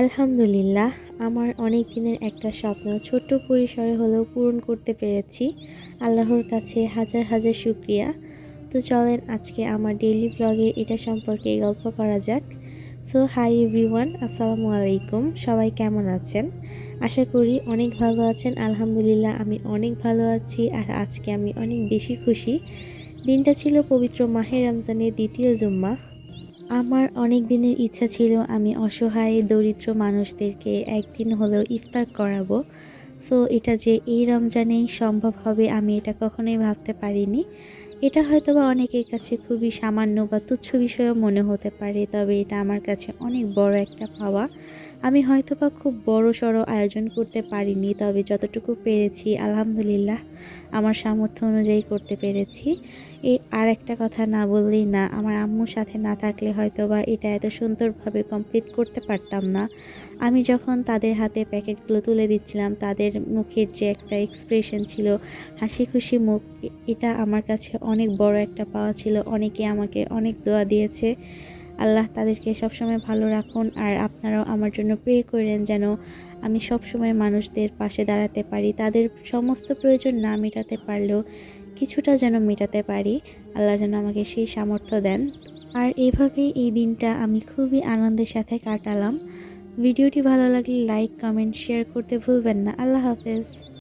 আলহামদুলিল্লাহ, আমার অনেক দিনের একটা স্বপ্ন ছোট্ট পরিসরে হলেও পূরণ করতে পেরেছি। আল্লাহর কাছে হাজার হাজার শুকরিয়া। তো চলেন আজকে আমার ডেইলি ব্লগে এটা সম্পর্কে গল্প করা যাক। সো হাই এভরিওয়ান, আসসালামু আলাইকুম। সবাই কেমন আছেন? আশা করি অনেক ভালো আছেন। আলহামদুলিল্লাহ, আমি অনেক ভালো আছি। আর আজকে আমি অনেক বেশি খুশি। দিনটা ছিল পবিত্র মাহে রমজানের দ্বিতীয় জুম্মা। আমার অনেক দিনের ইচ্ছা ছিল আমি অসহায় দরিদ্র মানুষদেরকে একদিন হলেও ইফতার করাবো। সো এটা যে এই রমজানেই সম্ভব হবে আমি এটা কখনোই ভাবতে পারিনি। এটা হয়তোবা অনেকের কাছে খুবই সামান্য বা তুচ্ছ বিষয়ও মনে হতে পারে, তবে এটা আমার কাছে অনেক বড় একটা পাওয়া। আমি হয়তোবা খুব বড় সড়ো আয়োজন করতে পারিনি, তবে যতটুকু পেরেছি আলহামদুলিল্লাহ আমার সামর্থ্য অনুযায়ী করতে পেরেছি। আর একটা কথা না বললেই না, আমার আম্মুর সাথে না থাকলে হয়তোবা এটা এত সুন্দরভাবে কমপ্লিট করতে পারতাম না। আমি যখন তাদের হাতে প্যাকেটগুলো তুলে দিচ্ছিলাম, তাদের মুখের যে একটা এক্সপ্রেশন ছিল, হাসি খুশি মুখ, এটা আমার কাছে অনেক বড় একটা পাওয়া ছিল। অনেকে আমাকে অনেক দোয়া দিয়েছে। আল্লাহ তাদেরকে সবসময় ভালো রাখুন। আর আপনারাও আমার জন্য প্রে করেন যেন আমি সবসময় মানুষদের পাশে দাঁড়াতে পারি, তাদের সমস্ত প্রয়োজন না মেটাতে পারলেও কিছুটা যেন মেটাতে পারি। আল্লাহ যেন আমাকে সেই সামর্থ্য দেন। আর এভাবেই এই দিনটা আমি খুবই আনন্দের সাথে কাটালাম। ভিডিওটি ভালো লাগলে লাইক, কমেন্ট, শেয়ার করতে ভুলবেন না। আল্লাহ হাফেজ।